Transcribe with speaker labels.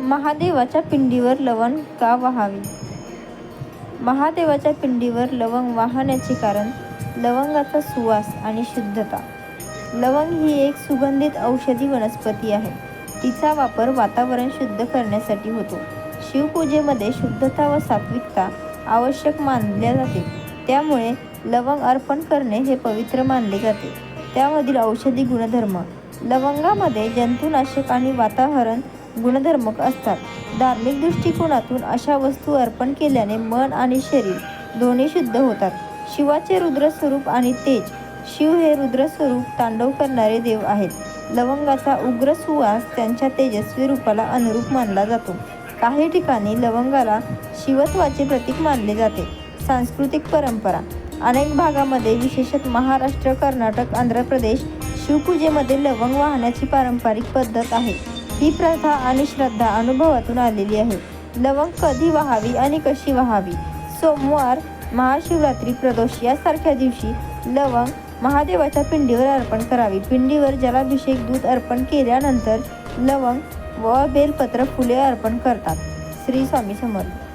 Speaker 1: महादेवाच्या पिंडीवर लवंग का वाहावी? महादेवाच्या पिंडीवर लवंग वाहण्याचे कारण लवंगाचा सुवास आणि शुद्धता. लवंग ही एक सुगंधित औषधी वनस्पती आहे. तिचा वापर वातावरण शुद्ध करण्यासाठी होतो. शिवपूजेमध्ये शुद्धता व सात्विकता आवश्यक मानल्या जाते. त्यामुळे लवंग अर्पण करणे हे पवित्र मानले जाते. त्यामधील औषधी गुणधर्म. लवंगामध्ये जंतुनाशक आणि वातावरण गुणधर्म असतात. धार्मिक दृष्टिकोनातून अशा वस्तू अर्पण केल्याने मन आणि शरीर दोन्ही शुद्ध होतात. शिवाचे रुद्र स्वरूप आणि तेज. शिव हे रुद्र स्वरूप तांडव करणारे देव आहेत. लवंगाचा उग्र सुवास त्यांच्या तेजस्वी रूपाला अनुरूप मानला जातो. काही ठिकाणी लवंगाला शिवत्वाचे प्रतीक मानले जाते. सांस्कृतिक परंपरा. अनेक भागामध्ये विशेषतः महाराष्ट्र, कर्नाटक, आंध्र प्रदेश शिवपूजेमध्ये लवंग वाहण्याची पारंपरिक पद्धत आहे. ही प्रथा आणि श्रद्धा अनुभवातून आलेली आहे. लवंग कधी वाहावी आणि कशी वाहावी? सोमवार, महाशिवरात्री, प्रदोष यासारख्या दिवशी लवंग महादेवाच्या पिंडीवर अर्पण करावी. पिंडीवर जलाभिषेक, दूध अर्पण केल्यानंतर लवंग व बेलपत्र, फुले अर्पण करतात. श्री स्वामी समर्थ.